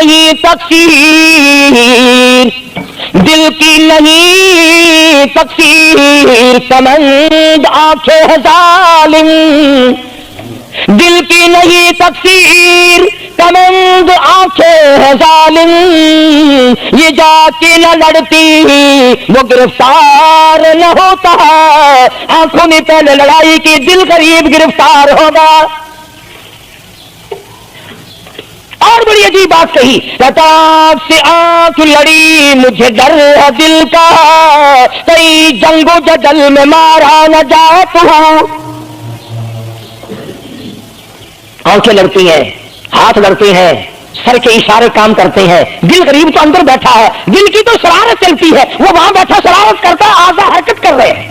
نہیں تقصیر، دل کی نہیں تقصیر، کمند آنکھیں ہے ظالم، دل کی نہیں تقصیر، کمند آنکھیں ہے ظالم، یہ جا کے نہ لڑتی وہ گرفتار نہ ہوتا، آنکھوں نے پہلے لڑائی کی، دل قریب گرفتار ہوگا۔ اور بڑی عجیب بات کہی، رتاب سے آنکھ لڑی مجھے ڈر ہے دل کا، کئی جنگ و جدل میں مارا نہ جاتا ہوں۔ آنکھیں لڑتی ہیں، ہاتھ لڑتے ہیں، سر کے اشارے کام کرتے ہیں، دل غریب تو اندر بیٹھا ہے، دل کی تو شرارت چلتی ہے، وہ وہاں بیٹھا شرارت کرتا ہے، اعضاء حرکت کر رہے ہیں۔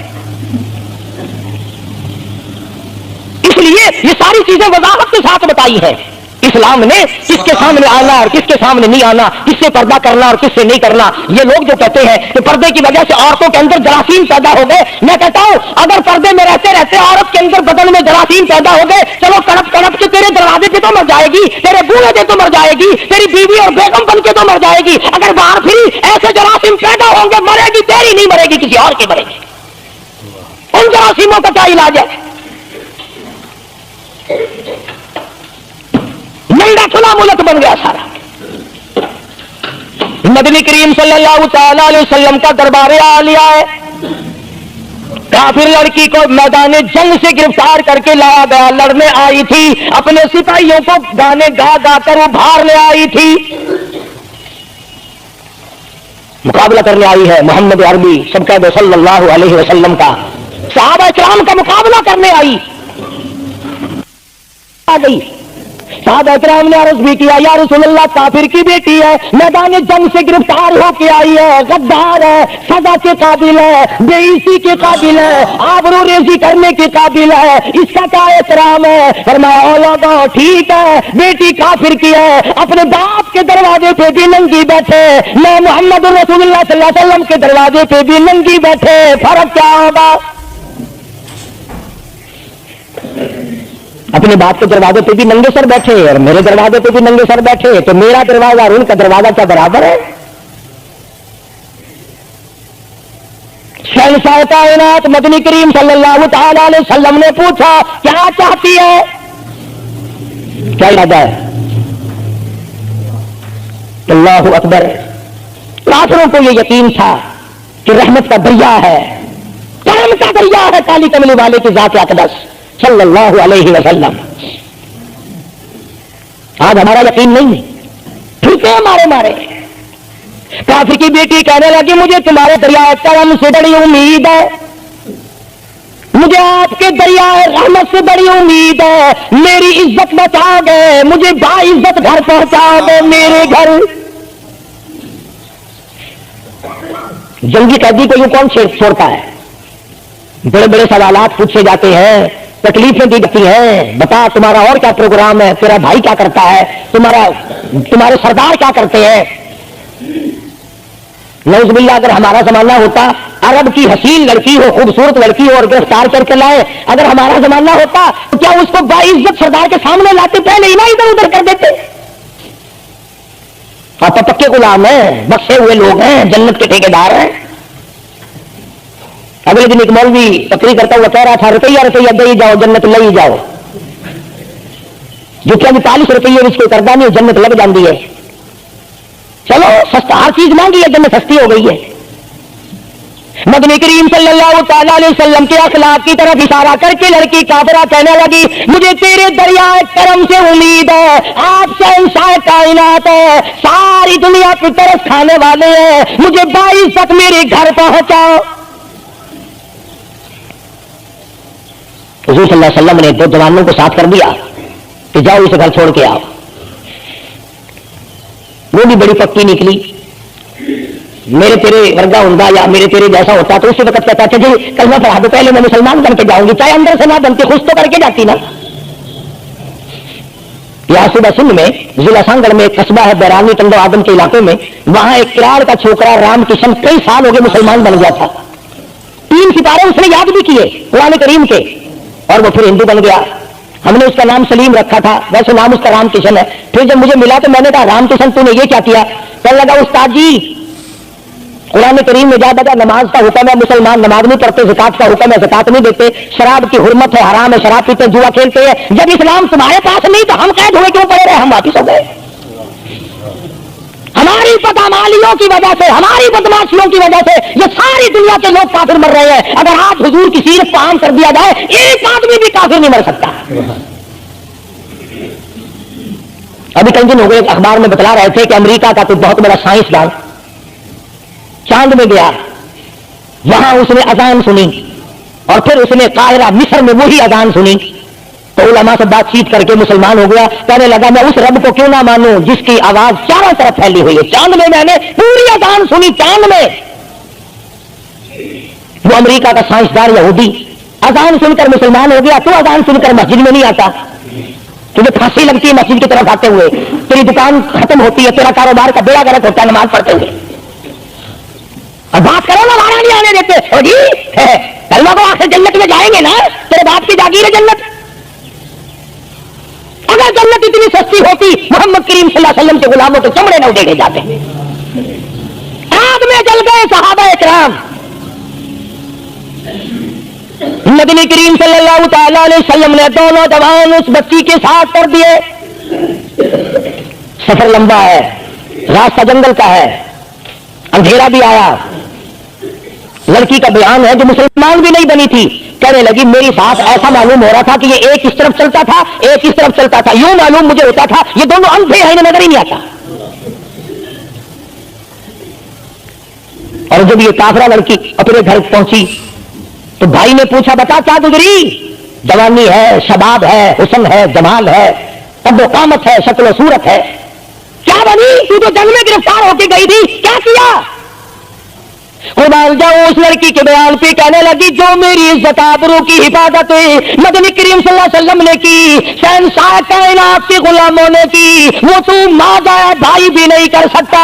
اس لیے یہ ساری چیزیں وضاحت کے ساتھ بتائی ہیں اسلام نے، کس کے سامنے آنا اور کس کے سامنے نہیں آنا، کس سے پردہ کرنا اور کس سے نہیں کرنا۔ یہ لوگ جو کہتے ہیں کہ پردے کی وجہ سے عورتوں کے اندر جراثیم پیدا ہو گئے، میں کہتا ہوں اگر پردے میں رہتے رہتے عورت کے اندر بدن میں جراثیم پیدا ہو گئے، چلو کڑپ کڑپ کے تیرے دروازے پہ تو مر جائے گی، تیرے بوڑھے پہ تو مر جائے گی، تیری بیوی اور بیگم بن کے تو مر جائے گی، اگر باہر پھری ایسے جراثیم پیدا ہوں گے، مرے گی تیری نہیں مرے گی، کسی اور کی مرے گی۔ ان جراثیموں کا کیا علاج ہے؟ منڈا کھلا ملک بن گیا سارا۔ نبی کریم صلی اللہ تعالی علیہ وسلم کا دربار عالیہ ہے، کافر لڑکی کو میدان جنگ سے گرفتار کر کے لایا گیا، لڑنے آئی تھی، اپنے سپاہیوں کو گانے گا گا کر وہ بھارنے آئی تھی، مقابلہ کرنے آئی ہے محمد عربی سب کہہ دو صلی اللہ علیہ وسلم کا، صحابہ کرام کا مقابلہ کرنے آئی، آ گئی۔ صحابہ کرام نے عرض بھی کیا یا رسول اللہ کافر کی بیٹی ہے، میدان جنگ سے گرفتار ہو کے آئی ہے، غدار ہے، سزا کے قابل ہے، بے عزتی کے قابل ہے، آبرو ریزی کرنے کے قابل ہے، اس کا کیا احترام ہے؟ فرمایا او لوگو ٹھیک ہے بیٹی کافر کی ہے، اپنے باپ کے دروازے پہ بھی ننگی بیٹھے، میں محمد رسول اللہ صلی اللہ علیہ وسلم کے دروازے پہ بھی ننگی بیٹھے، فرق کیا ہوگا؟ اپنے باپ کے دروازے پہ بھی ننگے سر بیٹھے اور میرے دروازے پہ بھی ننگے سر بیٹھے، تو میرا دروازہ اور ان کا دروازہ کیا برابر ہے؟ شہنشاہ کائنات مدنی کریم صلی اللہ تعالی علیہ وسلم نے پوچھا کیا چاہتی ہے؟ کیا ارادہ ہے؟ اللہ اکبر۔ کافروں کو یہ یقین تھا کہ رحمت کا دریا ہے، کرم کا دریا ہے کالی کملی والے کی ذات اقدس صلی اللہ علیہ وسلم۔ آج ہمارا یقین نہیں ہے، ٹھیک ہے مارے مارے۔ کافر کی بیٹی کہنے لگی مجھے تمہارے دریائے کرم سے بڑی امید ہے، مجھے آپ کے دریائے رحمت سے بڑی امید ہے، میری عزت بچا گئے، مجھے باعزت گھر پہنچا دے میرے گھر۔ جنگی قیدی کو یوں کون چھوڑتا ہے؟ بڑے بڑے سوالات پوچھے جاتے ہیں، تکلیفیں دی جاتی ہیں، بتا تمہارا اور کیا پروگرام ہے، تیرا بھائی کیا کرتا ہے، تمہارے سردار کیا کرتے ہیں۔ نعوذ باللہ اگر ہمارا زمانہ ہوتا، عرب کی حسین لڑکی ہو، خوبصورت لڑکی ہو اور گرفتار کر کے لائے، اگر ہمارا زمانہ ہوتا تو کیا اس کو باعزت سردار کے سامنے لاتے؟ پہلے ہی نہ ادھر ادھر کر دیتے۔ آپ پکے غلام ہیں، بخشے ہوئے لوگ ہیں، جنت کے ٹھیکیدار ہیں۔ اگلے دن ایک مولوی تقریر کرتا ہوا کہہ رہا تھا روپیہ روپیہ دے جاؤ جنت لے جاؤ، جو کہ 40 روپیے اس کو کرتا نہیں جنت لگ جاتی ہے۔ چلو سستا ہر چیز مانگی ہے، جنت سستی ہو گئی ہے۔ مدنی کریم صلی اللہ تعالی علیہ وسلم کے اخلاق کی طرف اشارہ کر کے لڑکی کافرہ کہنے لگی مجھے تیرے دریائے کرم سے امید ہے، آپ شہنشاہ کائنات ہے، ساری دنیا کی طرف کھانے والے ہیں، مجھے 22 تک میرے گھر پہنچاؤ۔ حضور صلی اللہ علیہ وسلم نے 2 جوانوں کو ساتھ کر دیا کہ جاؤ اسے گھر چھوڑ کے آؤ۔ وہ بھی بڑی پکی نکلی، میرے تیرے ورگا ہوں یا میرے تیرے جیسا ہوتا تو اسی وقت کہتا جی کلمہ پڑھا دو، پہلے میں مسلمان بن کے جاؤں گی، چاہے اندر سے نہ بنتی خوش تو کر کے جاتی نا۔ یہاں صوبہ سندھ میں ضلع سانگڑ میں ایک قصبہ ہے بیرانی ٹنڈو آدم کے علاقے میں، وہاں ایک کراڑ کا چھوکرا رام کشن کئی سال ہو گئے مسلمان بن گیا تھا، 3 ستارے اس نے یاد بھی کیے قرآن کریم کے، اور وہ پھر ہندو بن گیا۔ ہم نے اس کا نام سلیم رکھا تھا، ویسے نام اس کا رام کشن ہے. پھر جب مجھے ملا تو میں نے کہا رام کشن تو نے یہ کیا کیا؟ کہنے لگا استاد جی قرآن کریم میں جا بجا نماز کا حکم ہے، مسلمان نماز نہیں پڑھتے، زکات کا حکم ہے زکات نہیں دیتے، شراب کی حرمت ہے حرام ہے شراب پیتے جوا کھیلتے ہیں. جب اسلام تمہارے پاس نہیں تو ہم قید ہوئے کیوں پڑے رہے؟ ہم واپس ہو گئے. ہماری بدعمالیوں کی وجہ سے، ہماری بدماشیوں کی وجہ سے یہ ساری دنیا کے لوگ کافر مر رہے ہیں. اگر آج حضور کی سیرت کو عام کر دیا جائے ایک آدمی بھی کافر نہیں مر سکتا. ابھی کئی دن ہو گئے اخبار میں بتلا رہے تھے کہ امریکہ کا کوئی بہت بڑا سائنسدان چاند میں گیا، وہاں اس نے اذان سنی اور پھر اس نے قاہرہ مصر میں وہی اذان سنی تو علماء سے بات چیت کر کے مسلمان ہو گیا. کہنے لگا میں اس رب کو کیوں نہ مانوں جس کی آواز چاروں طرف پھیلی ہوئی ہے. چاند میں نے پوری اذان سنی، چاند میں. وہ امریکہ کا سائنسدان یہودی اذان سن کر مسلمان ہو گیا، تو اذان سن کر مسجد میں نہیں آتا؟ تجھے پھانسی لگتی ہے مسجد کی طرف آتے ہوئے، تیری دکان ختم ہوتی ہے، تیرا کاروبار کا بیڑا گرک ہوتا ہے نماز پڑھتے ہوئے. اور بات کرو نا ہمارا نہیں آنے دیتے. اور جی کلمہ کو آخر جنت میں جائیں گے نا، تیرے باپ کی جاگیر ہے جنت. اگر جنت اتنی سستی ہوتی محمد کریم صلی اللہ علیہ وسلم کے غلاموں کے چمڑے نہ اڑے جاتے. آگ میں جل گئے صحابہ اکرام. نبی کریم صلی اللہ تعالی علیہ وسلم نے دونوں جوان اس بچی کے ساتھ کر دیے. سفر لمبا ہے، راستہ جنگل کا ہے، اندھیرا بھی آیا. لڑکی کا بیان ہے جو مسلمان بھی نہیں بنی تھی، کہنے لگی میری ساتھ ایسا معلوم ہو رہا تھا کہ یہ ایک اس طرف چلتا تھا ایک اس طرف چلتا تھا، یوں معلوم مجھے ہوتا تھا یہ دونوں اندھے ہیں، انہیں نظر ہی نہیں آتا. اور جب یہ کافرہ لڑکی اپنے گھر پہنچی تو بھائی نے پوچھا بتا کیا گزری؟ جوانی ہے، شباب ہے، حسن ہے، جمال ہے، قد و قامت ہے، شکل و صورت ہے. کیا بنی؟ تو جنگ میں گرفتار ہو کے گئی تھی، کیا کیا؟ قربان جاؤں اس لڑکی کے بیان پہ کہنے لگی جو میری عزت آبرو کی حفاظت مدنی کریم صلی اللہ علیہ وسلم نے کی، شہنشاہ کائنات کے غلاموں نے کی، وہ تو ماں جائے بھائی بھی نہیں کر سکتا.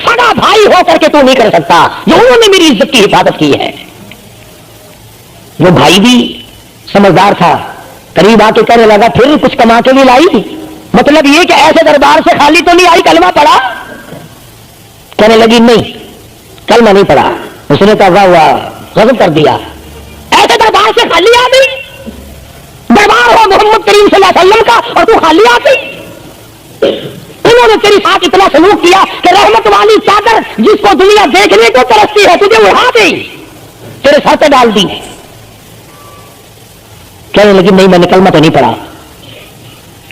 سگا بھائی ہو کر کے تو نہیں کر سکتا، جو انہوں نے میری عزت کی حفاظت کی ہے. وہ بھائی بھی سمجھدار تھا، قریب آ کے کہنے لگا پھر کچھ کما کے بھی لائی؟ مطلب یہ کہ ایسے دربار سے خالی تو نہیں آئی، کلمہ پڑھا؟ کہنے لگی نہیں کلمہ نہیں پڑھا. اس نے کہا واہ واہ، غضب کر دیا، ایسے دربار سے خالی آ گئی؟ دربار ہو محمد کریم صلی اللہ علیہ وسلم کا اور تو خالی آ گئی؟ انہوں نے تیری ساتھ اتنا سلوک کیا کہ رحمت والی چادر جس کو دنیا دیکھنے کو ترستی ہے تجھے اڑا گئی، تیرے سر پہ ڈال دی. کہنے لگی نہیں میں نے کلمہ تو نہیں پڑھا.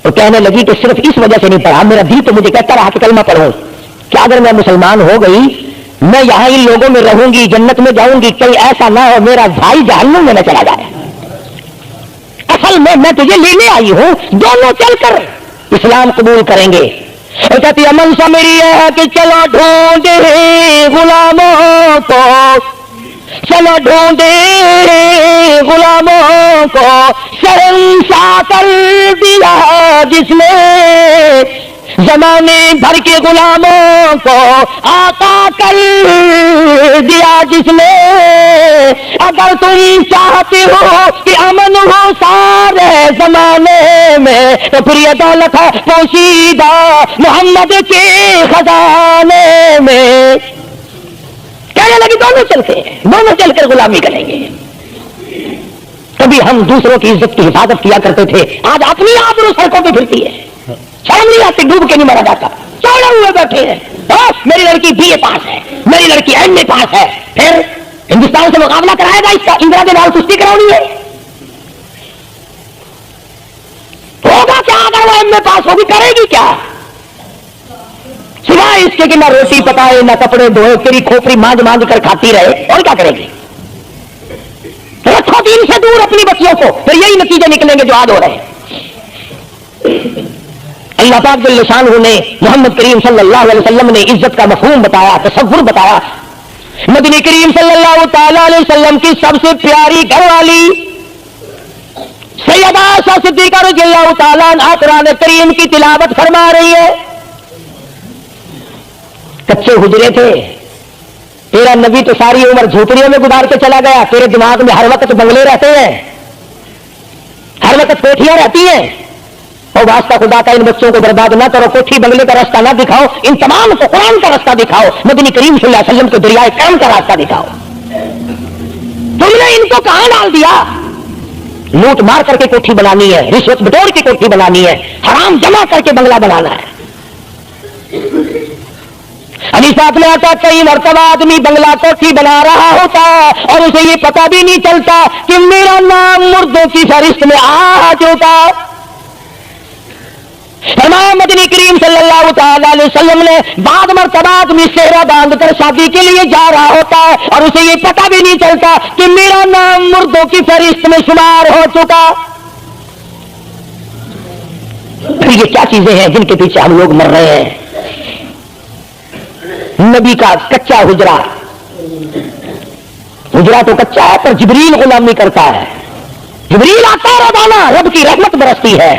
اور کہنے لگی کہ صرف اس وجہ سے نہیں پڑھا، میرا دل تو مجھے کہتا رہا کہ کلمہ پڑھو، کہ اگر میں مسلمان ہو گئی میں یہاں ان لوگوں میں رہوں گی، جنت میں جاؤں گی، کہیں ایسا نہ ہو میرا بھائی جہنم میں نہ چلا جائے. اصل میں تجھے لینے آئی ہوں، دونوں چل کر اسلام قبول کریں گے. اور کہتی امن سا میری ہے کہ چلو ڈھونڈے غلاموں کو، چلو ڈھونڈے غلاموں کو، شہنشاہ کر دیا جس نے زمانے بھر کے غلاموں کو، آقا کر دیا جس نے. اگر تم چاہتے ہو کہ امن ہو سارے زمانے میں تو پھر یہ دولت ہے پوشیدہ محمد کے خزانے میں. کہنے لگی دونوں چل کر غلامی کریں گے. کبھی ہم دوسروں کی عزت کی حفاظت کیا کرتے تھے، آج اپنی آبرو سڑکوں پہ پھرتی ہے، شرم نہیں آتی، ڈوب کے نہیں مرا جاتا. چوڑے ہوئے بیٹھے ہیں، میری لڑکی بی اے پاس ہے، میری لڑکی ایم اے پاس ہے، پھر ہندوستان سے مقابلہ کرائے گا اس کا، اندرا کے نال کشتی کرانی ہے. ہوگا کیا اگر وہ ایم اے پاس ہوگی؟ کرے گی کیا سوائے اس کے کہ نہ روٹی پکائے نہ کپڑے دھوئے، تیری کھوپڑی مانج مانج کر کھاتی رہے، اور کیا کرے گی؟ رکھو دین سے دور اپنی بچیوں کو، پھر یہی نتیجے نکلیں گے جو آج ہو رہے ہیں. اللہ پاک جل شانہ نے محمد کریم صلی اللہ علیہ وسلم نے عزت کا مفہوم بتایا، تصور بتایا. مدنی کریم صلی اللہ تعالی علیہ وسلم کی سب سے پیاری گھر والی سیدہ عائشہ صدیقہ رضی اللہ تعالیٰ عنہا قرآن کریم کی تلاوت فرما رہی ہے. کچے حجرے تھے، تیرا نبی تو ساری عمر جھوپڑیوں میں گزار کے چلا گیا، تیرے دماغ میں ہر وقت بنگلے رہتے ہیں، وقت کوٹھیاں رہتی ہیں، اور واسطہ خدا کا ان بچوں کو برباد نہ کرو، کوٹھی بنگلے کا راستہ نہ دکھاؤ، ان تمام کو قرآن کا راستہ دکھاؤ، مدنی کریم صلی اللہ علیہ وسلم کے دریائے کرم کا راستہ دکھاؤ۔ تم نے ان کو کہاں ڈال دیا؟ لوٹ مار کر کے کوٹھی بنانی ہے، رشوت بٹور کی کوٹھی بنانی ہے، حرام جمع کر کے بنگلہ بنانا ہے۔ حدیث میں آتا کئی مرتبہ آدمی بنگلہ کوٹھی بنا رہا ہوتا اور اسے یہ پتہ بھی نہیں چلتا کہ میرا نام مردوں کی فہرست میں آ چکا۔ فرمایا مدنی کریم صلی اللہ تعالی علیہ وسلم نے بعد مرتبہ آدمی صحرا باندھ کر شادی کے لیے جا رہا ہوتا ہے اور اسے یہ پتہ بھی نہیں چلتا کہ میرا نام مردوں کی فہرست میں شمار ہو چکا۔ پھر یہ کیا چیزیں ہیں جن کے پیچھے ہم لوگ مر رہے ہیں؟ نبی کا کچا حجرہ تو کچا ہے، پر جبریل غلامی کرتا ہے، جبریل آتا ہے روزانہ، رب کی رحمت برستی ہے،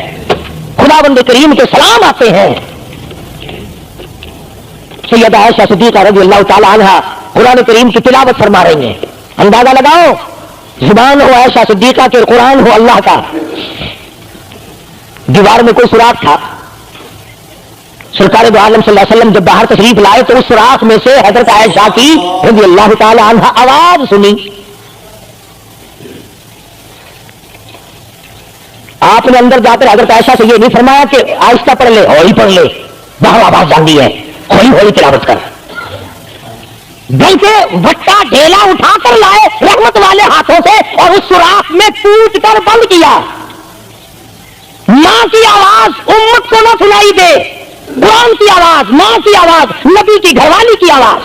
خداوند کریم کے سلام آتے ہیں۔ سیدہ عائشہ صدیقہ رضی اللہ تعالی عنہا قرآن کریم کی تلاوت فرما رہی ہیں، اندازہ لگاؤ، زبان ہو عائشہ صدیقہ کے، قرآن ہو اللہ کا۔ دیوار میں کوئی سوراخ تھا، سرکار دو عالم صلی اللہ علیہ وسلم جب باہر تشریف لائے تو اس سوراخ میں سے حضرت عائشہ کی رضی اللہ تعالی عنہا آواز سنی۔ آپ نے اندر جا کر حضرت عائشہ سے یہ نہیں فرمایا کہ آہستہ پڑھ لے، ہولی پڑھ لے، باہر آواز جان دی ہے، ہولی ہولی تلاوت کر، بلکہ وٹا ڈھیلا اٹھا کر لائے رحمت والے ہاتھوں سے اور اس سوراخ میں کوٹ کر بند کیا۔ ماں کی آواز امت کو نہ سنائی دے، قرآن کی آواز، ماں کی آواز، نبی کی گھر والی کی آواز،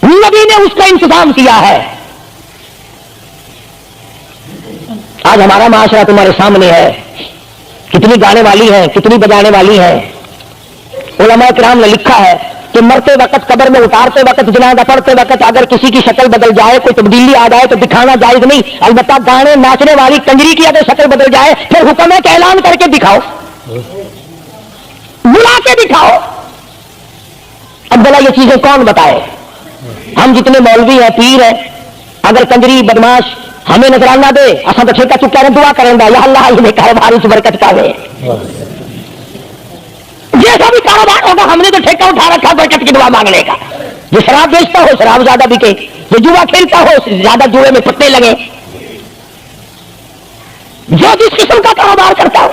نبی نے اس کا انتظام کیا ہے۔ آج ہمارا معاشرہ تمہارے سامنے ہے، کتنی گانے والی ہیں، کتنی بجانے والی ہیں۔ علماء کرام نے لکھا ہے کہ مرتے وقت، قبر میں اتارتے وقت، جنازہ پڑھتے وقت اگر کسی کی شکل بدل جائے، کوئی تبدیلی آ جائے تو دکھانا جائز نہیں، البتہ گانے ناچنے والی کنجری کی اگر شکل بدل جائے پھر حکم ہے کہ اعلان کر کے دکھاؤ، بلا کے دکھاؤ۔ اب بلا یہ چیزیں کون بتائے؟ ہم جتنے مولوی ہیں، پیر ہیں، اگر کنجری بدماش ہمیں نظرانہ دے، اصل تو ٹھیکہ چکا دعا کریں گا، یا اللہ یہ کاروبار اس برکت کا ہے، جیسا بھی کاروبار ہوگا ہم نے تو ٹھیکہ اٹھا رکھا برکت کی دعا مانگنے کا۔ جو شراب بیچتا ہو شراب زیادہ بکے، جو جوا کھیلتا ہو زیادہ جوئے میں پتے لگے، جو جس قسم کا کاروبار کرتا ہو،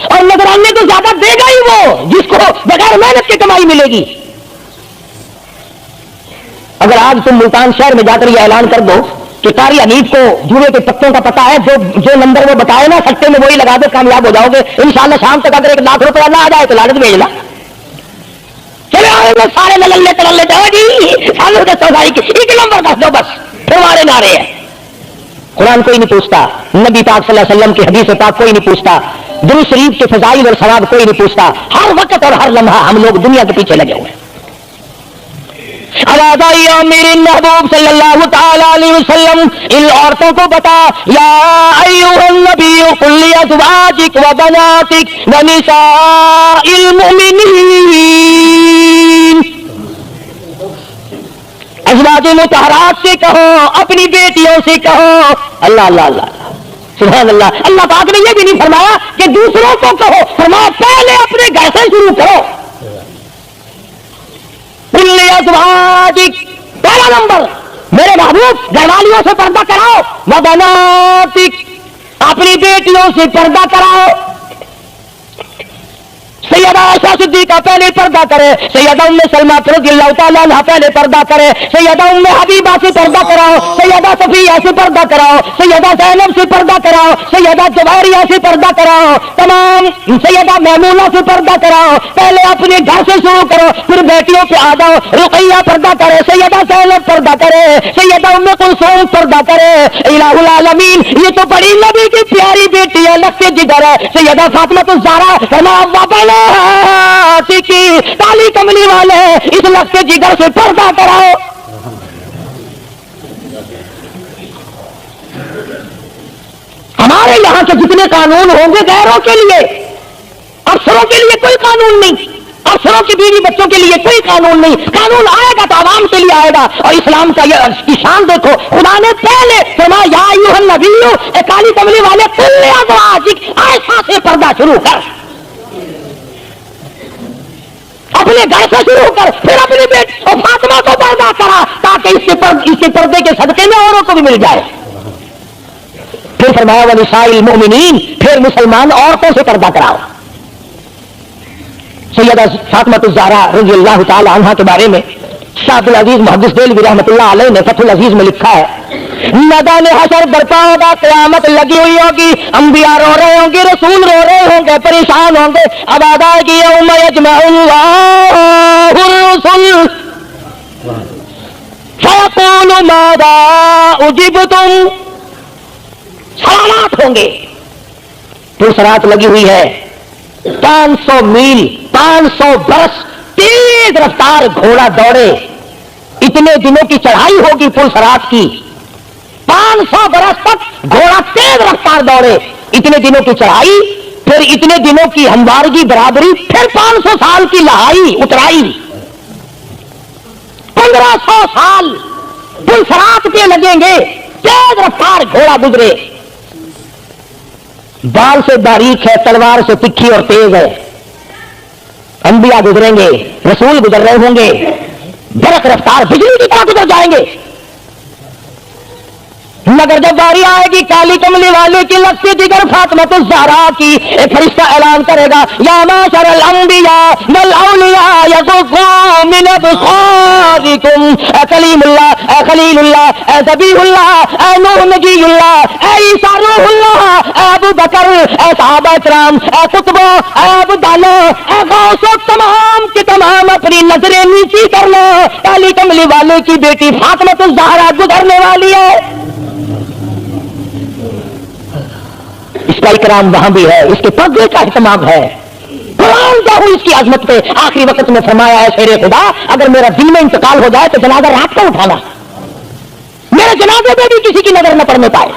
اور نظرانے تو زیادہ دے گا ہی وہ جس کو بغیر محنت کی کمائی ملے گی۔ اگر آج تم ملتان شہر میں جا کر یہ اعلان کر دو کہ قاری حنیف کو جوئے کے پتوں کا پتہ ہے، جو نمبر وہ بتائے نا سکتے میں وہی لگا دو، کامیاب ہو جاؤ گے انشاءاللہ۔ شام تک اگر 1 لاکھ روپیہ نہ آ جائے تو لالچ بھیجنا، چلے آئے گے سارے للے تللے جاؤ جی سالوں کے صفائی کی 1 نمبر دس دو بس، پھر ہمارے نعرے ہیں۔ قرآن کوئی نہیں پوچھتا، نبی پاک صلی اللہ علیہ وسلم کی حدیث پاک کوئی نہیں پوچھتا، درود شریف کے فضائل اور ثواب کوئی نہیں پوچھتا۔ ہر وقت اور ہر لمحہ ہم لوگ دنیا کے پیچھے لگے ہوئے ہیں۔ آواز آئی میرے محبوب صلی اللہ تعالی علیہ وسلم ان عورتوں کو بتا، یا ایھا النبی قل لازواجک و بناتک و نساء المؤمنین، ازواج مطہرات سے کہو، اپنی بیٹیوں سے کہو۔ اللہ اللہ اللہ سبحان اللہ۔ اللہ پاک نے یہ بھی نہیں فرمایا کہ دوسروں کو کہو، فرمایا پہلے اپنے گھر سے شروع کرو۔ ازواجک، پہلا نمبر میرے محبوب گھر والیوں سے پردہ کراؤ، وبناتک، اپنی بیٹیوں سے پردہ کراؤ۔ سیدہ عائشہ صدیقہ پہلے پردہ کرے، سیدہ ام سلمہ رضی اللہ تعالیٰ عنہ پہلے پردہ کرے، سیدہ ام حبیبہ سے پردہ کراؤ، سیدہ صفیہ سے پردہ کراؤ، سیدہ زینب سے پردہ کراؤ، سیدہ جویریہ سے پردہ کراؤ، تمام سیدہ میمونہ سے پردہ کراؤ۔ پہلے اپنے گھر سے شروع کرو، پھر بیٹیوں پہ آ جاؤ۔ رقیہ پردہ کرے، سیدہ زینب پردہ کرے، سیدہ ام کلثوم پردہ کرے۔ الہ العالمین یہ تو بڑی نبی کی پیاری بیٹی ہے، لگتے جگر ہے، سیدہ فاطمہ الزہرا کی کالی کملی والے اس لگتے جگر سے پردہ کراؤ۔ ہمارے یہاں کے جتنے قانون ہوں گے غیروں کے لیے، افسروں کے لیے کوئی قانون نہیں، افسروں کی بیوی بچوں کے لیے کوئی قانون نہیں. قانون آئے گا تو عوام کے لیے آئے گا. اور اسلام کا یہ شان دیکھو, خدا نے پہلے فرمایا یا ایھا النبی, اے کالی کملی والے, کل ازواجک, ایسا سے پردہ شروع کر, اپنے گھر سے شروع کر, پھر اپنی بیٹی اور فاطمہ کو پردہ کرا تاکہ اس کے پردے کے صدقے میں اوروں کو بھی مل جائے. پھر فرمایا ونساء المؤمنین, پھر مسلمان عورتوں سے پردہ کراؤ. سیدہ فاطمہ الزہرا رضی اللہ تعالی عنہا کے بارے میں شاہ عبد العزیز محدث دہلوی رحمۃ اللہ علیہ نے فتح العزیز میں لکھا ہے, میدان حشر برپا ہوگا, قیامت لگی ہوئی ہوگی, انبیاء رو رہے ہوں گے, رسول رو رہے ہوں گے, پریشان ہوں گے. اب آدھا کی یوم یجمع اللہ الرسل فیقول ماذا اجبتم, سوالات ہوں گے. پرسرات لگی ہوئی ہے, 500 میل 500 برس تیز رفتار گھوڑا دوڑے, اتنے دنوں کی چڑھائی ہوگی پرسرات کی, 500 برس تک گھوڑا تیز رفتار دوڑے, اتنے دنوں کی چڑھائی, پھر اتنے دنوں کی ہموارگی برابری, پھر 500 سال کی لہائی اترائی, 1500 سال پرسرات پہ لگیں گے, تیز رفتار گھوڑا گزرے, بال سے باریک ہے, تلوار سے تکھی اور تیز ہے. انبیاء گزریں گے, رسول گزر رہے ہوں گے, برق رفتار بجلی کی طرح گزر جائیں گے. مگر جب باری آئے گی کالی کملی والے کی لفظ دیگر فاطمہ الزہرا کی, ایک فرشتہ اعلان کرے گا یا معاشر الانبیاء والاولیاء یغضوا من ابصارکم, اے کلیم اللہ, اے خلیل اللہ, اے ذبیح اللہ, اے نوح نجی اللہ, اے عیسیٰ روح اللہ, اے ابو بکر, اے صحابہ کرام, اے قطبوں, اے ابدالوں, اے غوثوں, تمام کے تمام اپنی نظریں نیچی کر لو, کالی کملی والے کی بیٹی فاطمہ الزہرا گزرنے والی ہے. اس کا اکرام وہاں بھی ہے, اس کے پردے کا اہتمام ہے. قرآن کیا ہوئی اس کی عظمت پہ, آخری وقت میں فرمایا ہے شیر خدا, اگر میرا دل میں انتقال ہو جائے تو جنازہ رات کو اٹھانا, میرے جنازے پہ بھی کسی کی نظر نہ پڑنے پائے.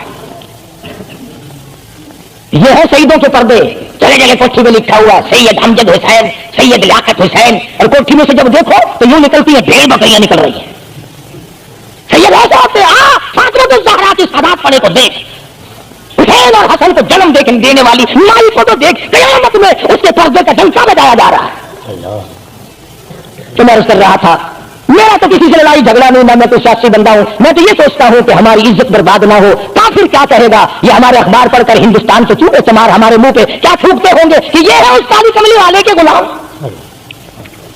یہ ہے شہیدوں کے پردے. چلے جگہ کوٹھی میں لکھا ہوا سید امجد حسین, سید لیاقت حسین, اور کوٹھی میں سے جب دیکھو تو یوں نکلتی ہیں بھیڑ بکریاں نکل رہی ہیں. سید ایسے ہوتے, فاطمہ الزہرا کی سادات پڑے کو دیکھ, حسین اور حسن کو جنم دینے والی مائی کو تو دیکھ, قیامت میں اس کے پردے کا ڈنکا بجایا جا رہا ہے. تو میں عرض کر رہا تھا, میرا تو کسی سے لڑائی جھگڑا نہیں, نہ میں کوئی سیاسی بندہ ہوں. میں تو یہ سوچتا ہوں کہ ہماری عزت برباد نہ ہو. کافر کیا کہے گا, یہ ہمارے اخبار پڑھ کر ہندوستان کے چوٹے چمار ہمارے منہ پہ کیا تھوکتے ہوں گے کہ یہ ہے اس کالی کملی والے کے غلام.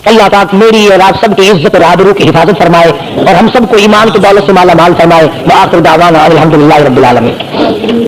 اللہ پاک میری اور آپ سب کی عزت اور آبرو کی حفاظت فرمائے, اور ہم سب کو ایمان کی دولت سے مالا مال فرمائے. وآخر دعوانا الحمدللہ رب العالمین.